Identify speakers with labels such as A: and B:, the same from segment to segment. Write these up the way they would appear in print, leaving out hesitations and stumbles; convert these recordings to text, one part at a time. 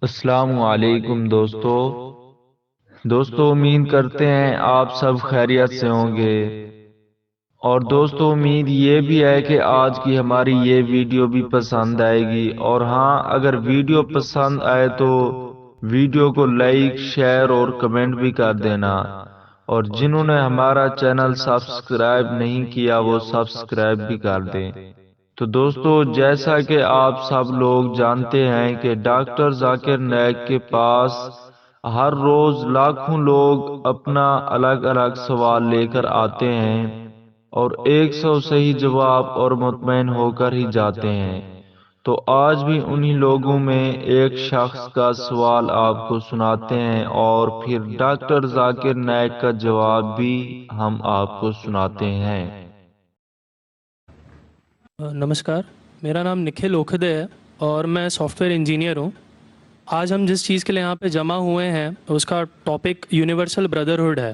A: السلام علیکم دوستو امید کرتے ہیں آپ سب خیریت سے ہوں گے۔ اور دوستو امید یہ بھی ہے کہ آج کی ہماری یہ ویڈیو بھی پسند آئے گی، اور ہاں اگر ویڈیو پسند آئے تو ویڈیو کو لائک شیئر اور کمنٹ بھی کر دینا، اور جنہوں نے ہمارا چینل سبسکرائب نہیں کیا وہ سبسکرائب بھی کر دیں۔ تو دوستو جیسا کہ آپ سب لوگ جانتے ہیں کہ ڈاکٹر ذاکر نائک کے پاس ہر روز لاکھوں لوگ اپنا الگ الگ سوال لے کر آتے ہیں، اور 100 صحیح جواب اور مطمئن ہو کر ہی جاتے ہیں۔ تو آج بھی انہی لوگوں میں ایک شخص کا سوال آپ کو سناتے ہیں، اور پھر ڈاکٹر ذاکر نائک کا جواب بھی ہم آپ کو سناتے ہیں۔
B: نمسکار، میرا نام نکھل اوکھدے ہے اور میں سافٹ ویئر انجینئر ہوں۔ آج ہم جس چیز کے لیے یہاں پہ جمع ہوئے ہیں اس کا ٹاپک یونیورسل بردرہڈ ہے،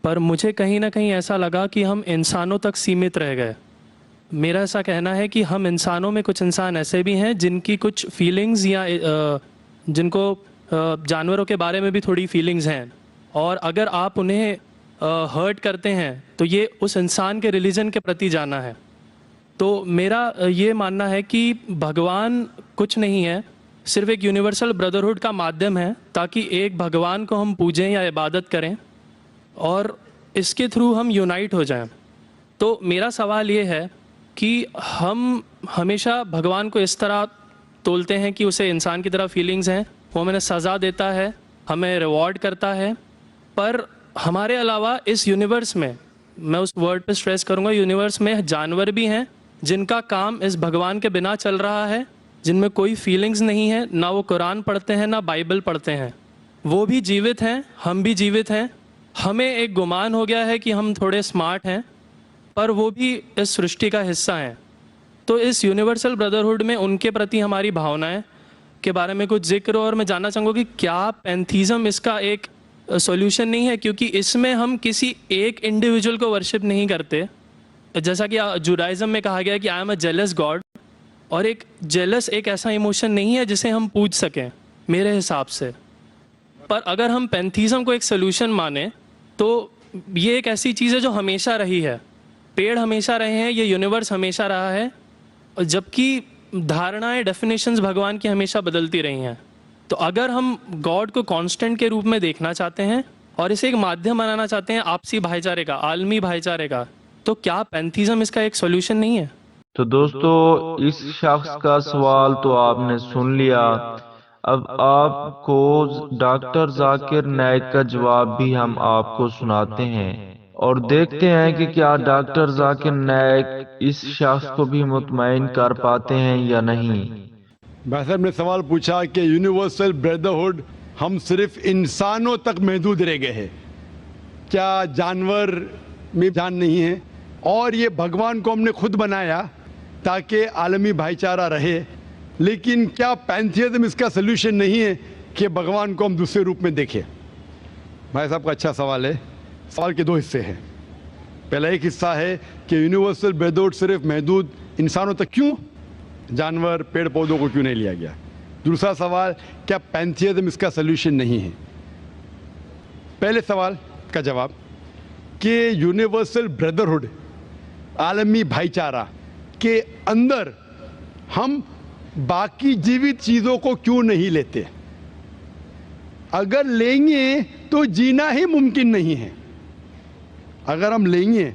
B: پر مجھے کہیں نہ کہیں ایسا لگا کہ ہم انسانوں تک سیمت رہ گئے۔ میرا ایسا کہنا ہے کہ ہم انسانوں میں کچھ انسان ایسے بھی ہیں جن کی کچھ فیلنگز یا جن کو جانوروں کے بارے میں بھی تھوڑی فیلنگز ہیں، اور اگر آپ انہیں ہرٹ کرتے ہیں تو یہ اس انسان کے ریلیجن کے پرتی جانا ہے۔ تو میرا یہ ماننا ہے کہ بھگوان کچھ نہیں ہے، صرف ایک یونیورسل بردرہڈ کا مادھیم ہے تاکہ ایک بھگوان کو ہم پوجیں یا عبادت کریں اور اس کے تھرو ہم یونائٹ ہو جائیں۔ تو میرا سوال یہ ہے کہ ہم ہمیشہ بھگوان کو اس طرح تولتے ہیں کہ اسے انسان کی طرح فیلنگز ہیں، وہ ہمیں سزا دیتا ہے، ہمیں ریوارڈ کرتا ہے، پر ہمارے علاوہ اس یونیورس میں اس ورڈ پہ سٹریس کروں گا، یونیورس میں جانور بھی ہیں جن کا کام اس بھگوان کے بنا چل رہا ہے، جن میں کوئی فیلنگز نہیں ہے، نہ وہ قرآن پڑھتے ہیں نہ بائبل پڑھتے ہیں، وہ بھی جیوت ہیں، ہم بھی جیوت ہیں۔ ہمیں ایک گمان ہو گیا ہے کہ ہم تھوڑے سمارٹ ہیں، پر وہ بھی اس سرشٹی کا حصہ ہیں۔ تو اس یونیورسل بردرہڈ میں ان کے پرتی ہماری بھاونائیں کے بارے میں کچھ ذکر ہو، اور میں جاننا چاہوں گا کہ کیا پینتھیزم اس کا ایک سولوشن نہیں ہے، کیونکہ اس میں ہم کسی ایک انڈیویجول کو ورشپ نہیں کرتے، جیسا کہ جوڈائزم میں کہا گیا ہے کہ I am a jealous God, اور ایک جیلس ایک ایسا ایموشن نہیں ہے جسے ہم پوج سکیں میرے حساب سے۔ پر اگر ہم پینتھیزم کو ایک سولوشن مانیں تو یہ ایک ایسی چیز ہے جو ہمیشہ رہی ہے، پیڑ ہمیشہ رہے ہیں، یہ یونیورس ہمیشہ رہا ہے، جبکہ دھارنائیں ڈیفینیشنز بھگوان کی ہمیشہ بدلتی رہی ہیں۔ تو اگر ہم گاڈ کو کانسٹنٹ کے روپ میں دیکھنا چاہتے ہیں اور اسے ایک مادھیم بنانا چاہتے ہیں آپسی بھائی چارے کا، عالمی بھائی چارے کا، تو کیا پینتھیزم اس کا ایک سولوشن نہیں ہے؟
A: تو دوستو اس شخص کا سوال تو آپ نے سن لیا، اب آپ کو ڈاکٹر ذاکر نائک کا جواب بھی ہم آپ کو سناتے ہیں، اور دیکھتے ہیں کہ کیا ڈاکٹر ذاکر نائک اس شخص کو بھی مطمئن کر پاتے ہیں یا نہیں۔
C: بھائی صاحب نے سوال پوچھا کہ یونیورسل بردرہڈ ہم صرف انسانوں تک محدود رہ گئے ہیں، کیا جانور میں جان نہیں ہے؟ اور یہ بھگوان کو ہم نے خود بنایا تاکہ عالمی بھائی چارہ رہے، لیکن کیا پینتھیزم اس کا سلوشن نہیں ہے کہ بھگوان کو ہم دوسرے روپ میں دیکھیں؟ بھائی صاحب کا اچھا سوال ہے۔ سوال کے دو حصے ہیں۔ پہلا ایک حصہ ہے کہ یونیورسل بردرہڈ صرف محدود انسانوں تک کیوں، جانور پیڑ پودوں کو کیوں نہیں لیا گیا؟ دوسرا سوال، کیا پینتھیزم اس کا سلوشن نہیں ہے؟ پہلے سوال کا جواب کہ یونیورسل بردرہڈ عالمی بھائی چارہ کے اندر ہم باقی جیوت چیزوں کو کیوں نہیں لیتے؟ اگر لیں گے تو جینا ہی ممکن نہیں ہے۔ اگر ہم لیں گے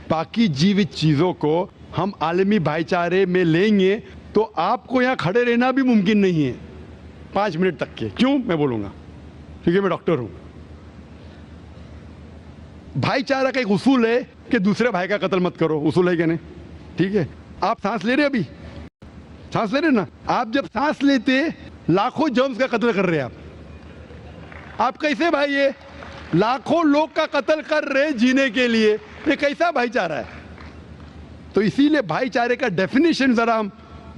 C: باقی جیوت چیزوں کو، ہم عالمی بھائی چارے میں لیں گے تو آپ کو یہاں کھڑے رہنا بھی ممکن نہیں ہے 5 منٹ تک کے۔ کیوں؟ میں بولوں گا، کیونکہ میں ڈاکٹر ہوں۔ بھائی چارہ کا ایک اصول ہے کہ دوسرے بھائی کا قتل مت کرو، اصول ہے کہ نہیں؟ ٹھیک ہے، آپ سانس لے رہے، ابھی سانس لے رہے نا، آپ جب سانس لیتے لاکھوں جرمز کا قتل کر رہے ہیں، آپ کیسے بھائی؟ یہ لاکھوں لوگ کا قتل کر رہے جینے کے لیے، یہ کیسا بھائی چارہ ہے؟ تو اسی لیے بھائی چارے کا ڈیفینیشن ذرا ہم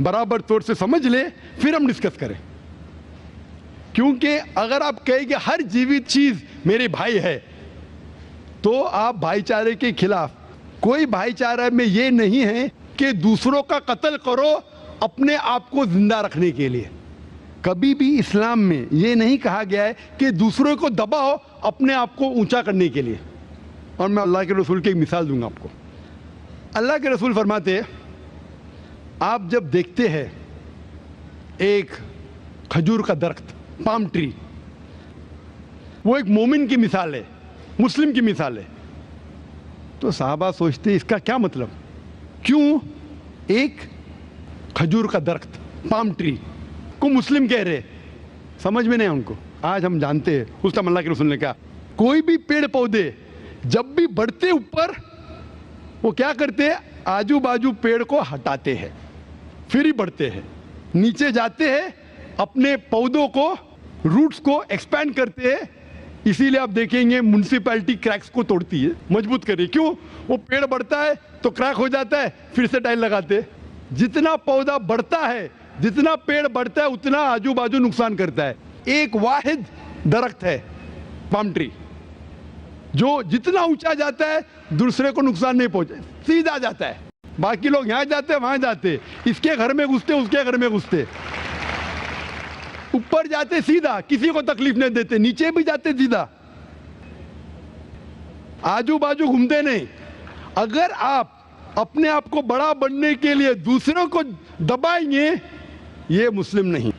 C: برابر طور سے سمجھ لیں، پھر ہم ڈسکس کریں۔ کیونکہ اگر آپ کہیں کہ ہر جیوت چیز میرے بھائی ہے تو آپ بھائی چارے کے خلاف۔ کوئی بھائی چارہ میں یہ نہیں ہے کہ دوسروں کا قتل کرو اپنے آپ کو زندہ رکھنے کے لیے۔ کبھی بھی اسلام میں یہ نہیں کہا گیا ہے کہ دوسروں کو دباؤ اپنے آپ کو اونچا کرنے کے لیے. اور میں اللہ کے رسول کی ایک مثال دوں گا آپ کو. اللہ کے رسول فرماتے ہیں آپ جب دیکھتے ہیں ایک کھجور کا درخت, پام ٹری, وہ ایک مومن کی مثال ہے, مسلم کی مثال ہے, تو صحابہ سوچتے اس کا کیا مطلب, کیوں ایک کھجور کا درخت, پام ٹری کو مسلم کہہ رہے, سمجھ میں نہیں ان کو. آج ہم جانتے ہیں اس ٹائم اللہ کے رسول نے کہا کوئی بھی پیڑ پودے جب بھی بڑھتے اوپر وہ کیا کرتے ہیں, آجو باجو پیڑ کو ہٹاتے ہیں, پھر ہی بڑھتے ہیں, نیچے جاتے ہیں, اپنے پودوں کو, روٹس کو ایکسپینڈ کرتے ہیں. اسی لیے آپ دیکھیں گے میونسپیلٹی کریکس کو توڑتی ہے, مضبوط کر رہی ہے. کیوں, وہ پیڑ بڑھتا ہے تو کریک ہو جاتا ہے, پھر سے ٹائل لگاتے ہیں. جتنا پودا بڑھتا ہے, جتنا پیڑ بڑھتا ہے, اتنا آجو باجو نقصان کرتا ہے. ایک واحد درخت ہے پام ٹری جو جتنا اونچا جاتا ہے دوسرے کو نقصان نہیں پہنچے, سیدھا جاتا ہے. باقی لوگ یہاں جاتے وہاں جاتے, اس کے گھر میں گھستے اس کے گھر میں گھستے, اوپر جاتے سیدھا, کسی کو تکلیف نہیں دیتے, نیچے بھی جاتے سیدھا, آجو باجو گھومتے نہیں. اگر آپ اپنے آپ کو بڑا بننے کے لیے دوسروں کو دبائیں گے, یہ مسلم نہیں.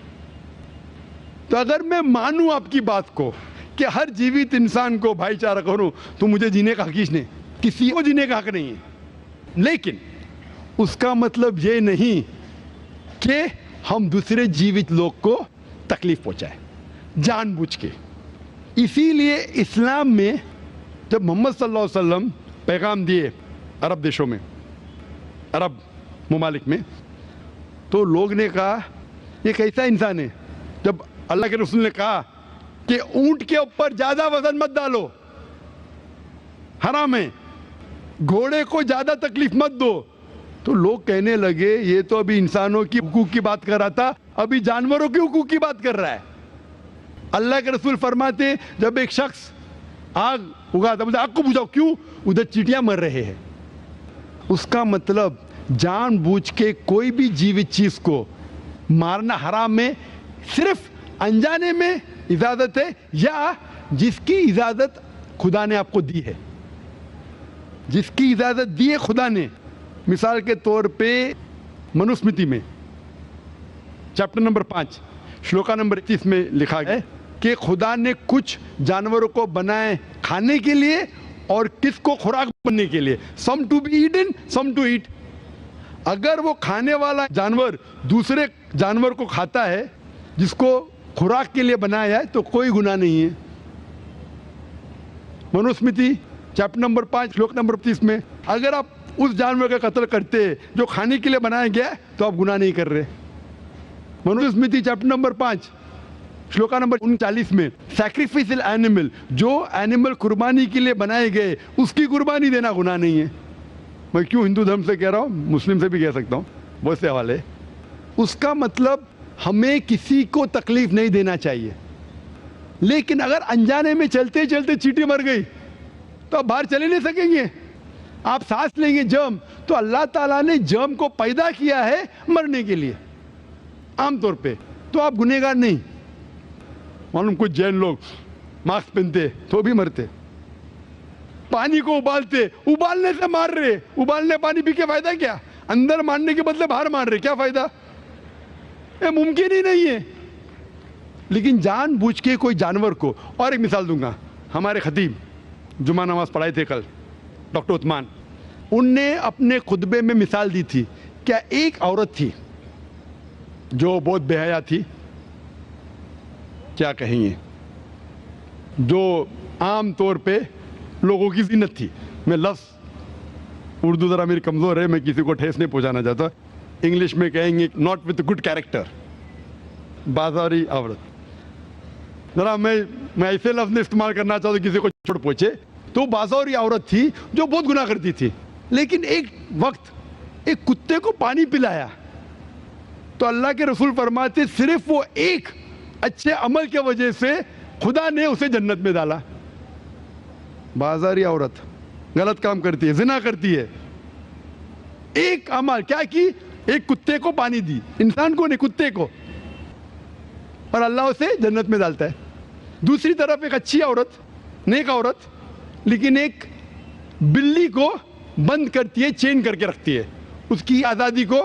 C: تو اگر میں مانوں آپ کی بات کو کہ ہر جیوت انسان کو بھائی چارہ کروں, تو مجھے جینے کا حق نہیں, کسی کو جینے کا حق نہیں ہے. لیکن اس کا مطلب یہ نہیں کہ ہم دوسرے جیوت لوگ کو تکلیف پہنچائے جان بوجھ کے. اسی لیے اسلام میں جب محمد صلی اللہ علیہ وسلم پیغام دیے عرب دیشوں میں, عرب ممالک میں, تو لوگ نے کہا یہ کیسا انسان ہے. جب اللہ کے رسول نے کہا کہ اونٹ کے اوپر زیادہ وزن مت ڈالو, حرام ہے, گھوڑے کو زیادہ تکلیف مت دو, تو لوگ کہنے لگے یہ تو ابھی انسانوں کی حقوق کی بات کر رہا تھا, ابھی جانوروں کی حقوق کی بات کر رہا ہے. اللہ کے رسول فرماتے جب ایک شخص آگ اگاتا, مجھے آگ کو بجھاؤ, کیوں, ادھر چیٹیاں مر رہے ہیں. اس کا مطلب جان بوجھ کے کوئی بھی جیوت چیز کو مارنا حرام ہے, صرف انجانے میں اجازت ہے, یا جس کی اجازت خدا نے آپ کو دی ہے, جس کی اجازت دی ہے خدا نے. مثال کے طور پہ منوسمرتی میں چیپٹر نمبر 5 شلوکا نمبر 31 میں لکھا ہے کہ خدا نے کچھ جانوروں کو بنائے کھانے کے لیے اور کس کو خوراک بننے کے لیے. Some to be eaten, some to eat. اگر وہ کھانے والا جانور دوسرے جانور کو کھاتا ہے جس کو خوراک کے لیے بنایا ہے, تو کوئی گناہ نہیں ہے. منوسمرتی چیپٹر نمبر 5 شلوک نمبر 30 میں اگر آپ اس جانور کا قتل کرتے جو کھانے کے لیے بنایا گیا ہے, تو آپ گناہ نہیں کر رہے. منوسمرتی چیپٹر نمبر 5 شلوکا نمبر 39 میں سیکریفائسل اینیمل, جو اینیمل قربانی کے لیے بنائے گئے اس کی قربانی دینا گناہ نہیں ہے. میں کیوں ہندو دھرم سے کہہ رہا ہوں, مسلم سے بھی کہہ سکتا ہوں, بہت سے حوالے. اس کا مطلب ہمیں کسی کو تکلیف نہیں دینا چاہیے. لیکن اگر انجانے میں چلتے چلتے چیٹی مر گئی تو آپ باہر چلے نہیں سکیں گے, آپ سانس لیں گے جرم, تو اللہ تعالیٰ نے جرم کو پیدا کیا ہے مرنے کے لیے عام طور پہ, تو آپ گنہگار نہیں. معلوم کچھ جین لوگ ماسک پہنتے تو بھی مرتے, پانی کو ابالتے, ابالنے سے مار رہے, ابالنے پانی پی کے فائدہ کیا, اندر مارنے کے بدلے باہر مار رہے, کیا فائدہ, یہ ممکن ہی نہیں ہے. لیکن جان بوجھ کے کوئی جانور کو. اور ایک مثال دوں گا, ہمارے خطیب جمعہ نماز پڑھائے تھے کل, ڈاکٹر عثمان, ان نے اپنے خطبے میں مثال دی تھی. کیا ایک عورت تھی جو بہت بے حیا تھی, کیا کہیں گے, جو عام طور پہ لوگوں کی زینت تھی. میں لفظ اردو ذرا میری کمزور ہے, میں کسی کو ٹھیس نہیں پہنچانا چاہتا, انگلش میں کہیں گے ناٹ وتھ گڈ کیریکٹر, بازاری عورت. ذرا میں ایسے لفظ نہیں استعمال کرنا چاہتا کسی کو چھوٹ پہنچے. تو بازاری عورت تھی جو بہت گناہ کرتی تھی, لیکن ایک وقت ایک کتے کو پانی پلایا تو اللہ کے رسول فرماتے صرف وہ ایک اچھے عمل کی وجہ سے خدا نے اسے جنت میں ڈالا. بازاری عورت غلط کام کرتی ہے, زنا کرتی ہے, ایک عمل کیا کی, ایک کتے کو پانی دی, انسان کو نہیں کتے کو. اور اللہ اسے جنت میں ڈالتا ہے. دوسری طرف ایک اچھی عورت, نیک عورت, لیکن ایک بلی کو بند کرتی ہے, چین کر کے رکھتی ہے, اس کی آزادی کو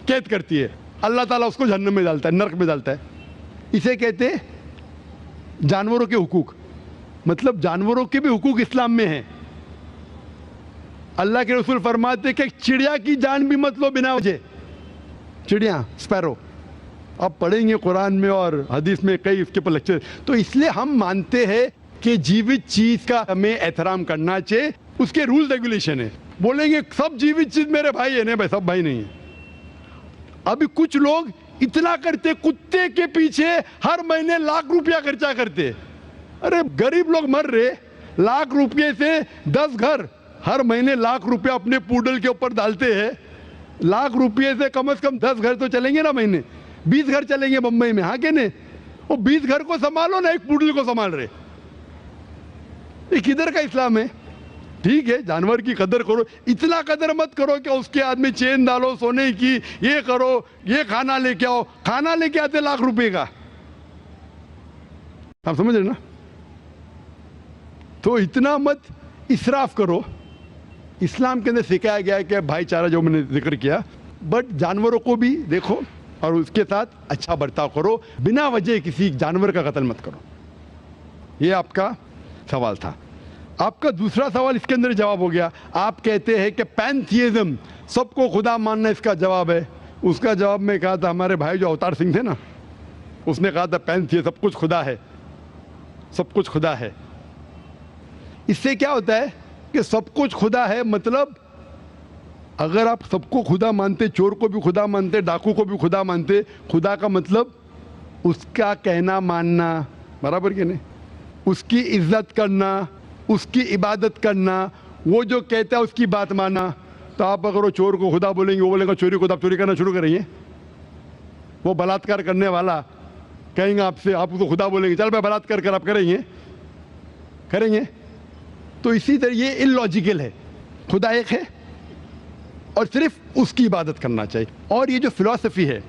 C: قید کرتی ہے, اللہ تعالیٰ اس کو جہنم میں ڈالتا ہے, نرک میں ڈالتا ہے. اسے کہتے ہیں جانوروں کے حقوق. مطلب جانوروں کے بھی حقوق اسلام میں ہیں. اللہ کے رسول فرماتے ہیں کہ چڑیا کی جان بھی مت لو بنا وجہ. چڑیا, اسپیرو, آپ پڑھیں گے قرآن میں اور حدیث میں کئی اس کے پر لیکچر. تو اس لیے ہم مانتے ہیں کہ جیوت چیز کا ہمیں احترام کرنا چاہیے, اس کے رول ریگولیشن ہے. بولیں گے سب جیوت چیز میرے بھائی ہے, نہیں بھائی, سب بھائی نہیں ہیں. ابھی کچھ لوگ اتنا کرتے, کتے کے پیچھے ہر مہینے لاکھ روپیہ خرچہ کرتے. ارے غریب لوگ مر رہے, لاکھ روپے سے 10 گھر ہر مہینے لاکھ روپیہ اپنے پوڈل کے اوپر ڈالتے ہیں. لاکھ روپے سے کم از کم 10 گھر تو چلیں گے نا مہینے, 20 گھر چلیں گے بمبئی میں, ہاں کہ نہیں؟ وہ 20 گھر کو سنبھالو نا, ایک پوڈل کو سنبھال رہے. یہ کدھر کا اسلام ہے؟ ٹھیک ہے جانور کی قدر کرو, اتنا قدر مت کرو کہ اس کے ہاتھ میں چین ڈالو سونے کی, یہ کرو, یہ کھانا لے کے آؤ. کھانا لے کے آتے لاکھ روپے کا, آپ سمجھ رہے نا؟ تو اتنا مت اسراف کرو. اسلام کے اندر سکھایا گیا ہے کہ بھائی چارہ جو میں نے ذکر کیا, بٹ جانوروں کو بھی دیکھو اور اس کے ساتھ اچھا برتاؤ کرو, بنا وجہ کسی جانور کا قتل مت کرو. یہ آپ کا سوال تھا. آپ کا دوسرا سوال اس کے اندر جواب ہو گیا. آپ کہتے ہیں کہ پینتھیزم, سب کو خدا ماننا اس کا جواب ہے. اس کا جواب میں کہا تھا, ہمارے بھائی جو اوتار سنگھ تھے نا, اس نے کہا تھا پینتھیزم, سب کچھ خدا ہے, سب کچھ خدا ہے. اس سے کیا ہوتا ہے کہ سب کچھ خدا ہے, مطلب اگر آپ سب کو خدا مانتے, چور کو بھی خدا مانتے, ڈاکو کو بھی خدا مانتے, خدا کا مطلب اس کا کہنا ماننا, برابر کہ نہیں؟ اس کی عزت کرنا, اس کی عبادت کرنا, وہ جو کہتا ہے اس کی بات ماننا. تو آپ اگر وہ چور کو خدا بولیں گے, وہ بولے گا چوری کو, آپ چوری کرنا شروع کریں گے. وہ بلاತ್ಕಾರ کرنے والا کہیں گے آپ سے, آپ اس کو خدا بولیں گے, چل بھائی بلاತ್ಕಾರ کر, آپ کریں گے. تو اسی طرح یہ ان لاجیکل ہے. خدا ایک ہے اور صرف اس کی عبادت کرنا چاہیے. اور یہ جو فلسفی ہے,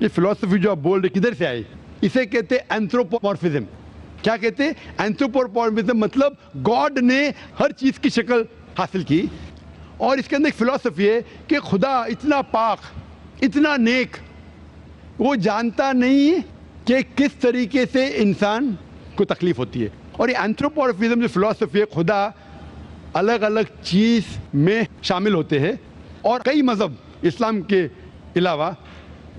C: یہ فلسفی جو آپ بول رہے کدھر سے آئی؟ اسے کہتے ہیں اینتھروپومورفزم. کیا کہتے ہیں؟ اینتھروپومورفزم مطلب گاڈ نے ہر چیز کی شکل حاصل کی. اور اس کے اندر ایک فلسفی ہے کہ خدا اتنا پاک, اتنا نیک, وہ جانتا نہیں کہ کس طریقے سے انسان کو تکلیف ہوتی ہے. اور یہ اینتھروپومورفزم جو فلسفی ہے, خدا الگ الگ چیز میں شامل ہوتے ہیں. اور کئی مذہب اسلام کے علاوہ,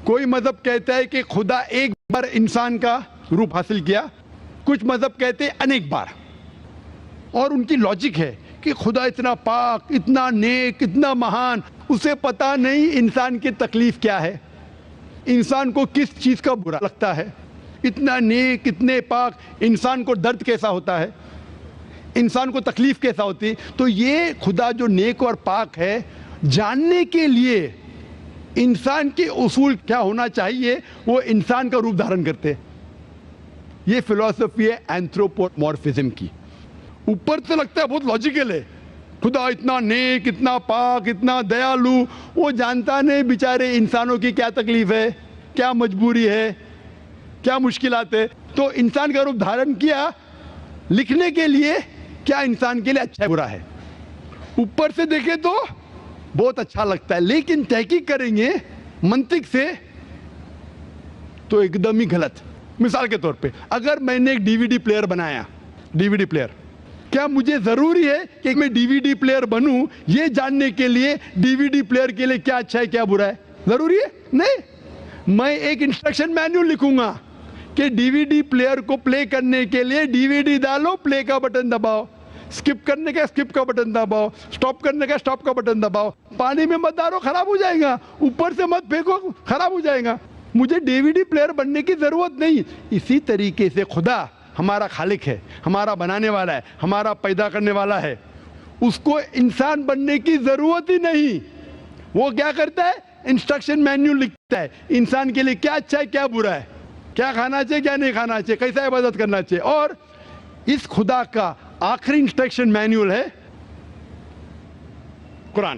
C: کوئی مذہب کہتا ہے کہ خدا ایک بار انسان کا روپ حاصل کیا, کچھ مذہب کہتے ہیں انیک بار. اور ان کی لاجک ہے کہ خدا اتنا پاک, اتنا نیک, اتنا مہان, اسے پتہ نہیں انسان کی تکلیف کیا ہے, انسان کو کس چیز کا برا لگتا ہے. اتنا نیک, اتنے پاک, انسان کو درد کیسا ہوتا ہے, انسان کو تکلیف کیسا ہوتی ہے. تو یہ خدا جو نیک اور پاک ہے, جاننے کے لیے انسان کے اصول کیا ہونا چاہیے, وہ انسان کا روپ دھارن کرتے. یہ فلسفی ہے اینتھروپومورفزم کی. اوپر سے لگتا ہے بہت لاجیکل ہے, خدا اتنا نیک, اتنا پاک, اتنا دیالو, وہ جانتا نہیں بیچارے انسانوں کی کیا تکلیف ہے, کیا مجبوری ہے, کیا مشکلات ہے. تو انسان کا روپ دھارن کیا لکھنے کے لیے کیا انسان کے لیے اچھا ہے برا ہے. اوپر سے دیکھیں تو بہت اچھا لگتا ہے, لیکن تحقیق کریں گے منطق سے تو ایک دم ہی غلط. مثال کے طور پہ اگر میں نے ایک ڈی وی ڈی پلیئر بنایا, ڈی وی ڈی پلیئر, کیا مجھے ضروری ہے کہ میں ڈی وی ڈی پلیئر بنوں یہ جاننے کے لیے ڈی وی ڈی پلیئر کے لیے کیا اچھا ہے کیا برا ہے؟ ضروری ہے نہیں. میں ایک انسٹرکشن مینیول لکھوں گا کہ ڈی وی ڈی پلیئر کو پلے کرنے کے لیے ڈی وی ڈی ڈالو, پلے کا بٹن دباؤ, اسکپ کرنے کا اسکپ کا بٹن دباؤ, اسٹاپ کرنے کا اسٹاپ کا بٹن دباؤ. پانی میں مت ڈالو, خراب ہو جائے گا. اوپر سے مت پھینکو, خراب ہو جائے گا. مجھے ڈی وی ڈی پلیئر بننے کی ضرورت نہیں. اسی طریقے سے خدا ہمارا خالق ہے, ہمارا بنانے والا ہے, ہمارا پیدا کرنے والا ہے, اس کو انسان بننے کی ضرورت ہی نہیں. وہ کیا کرتا ہے؟ انسٹرکشن مینیول لکھتا ہے انسان کے لیے کیا اچھا ہے کیا برا ہے, کیا کھانا چاہیے کیا نہیں کھانا چاہیے, کیسا عبادت کرنا چاہیے. اور اس خدا کا آخری انسٹرکشن مینیول ہے قرآن.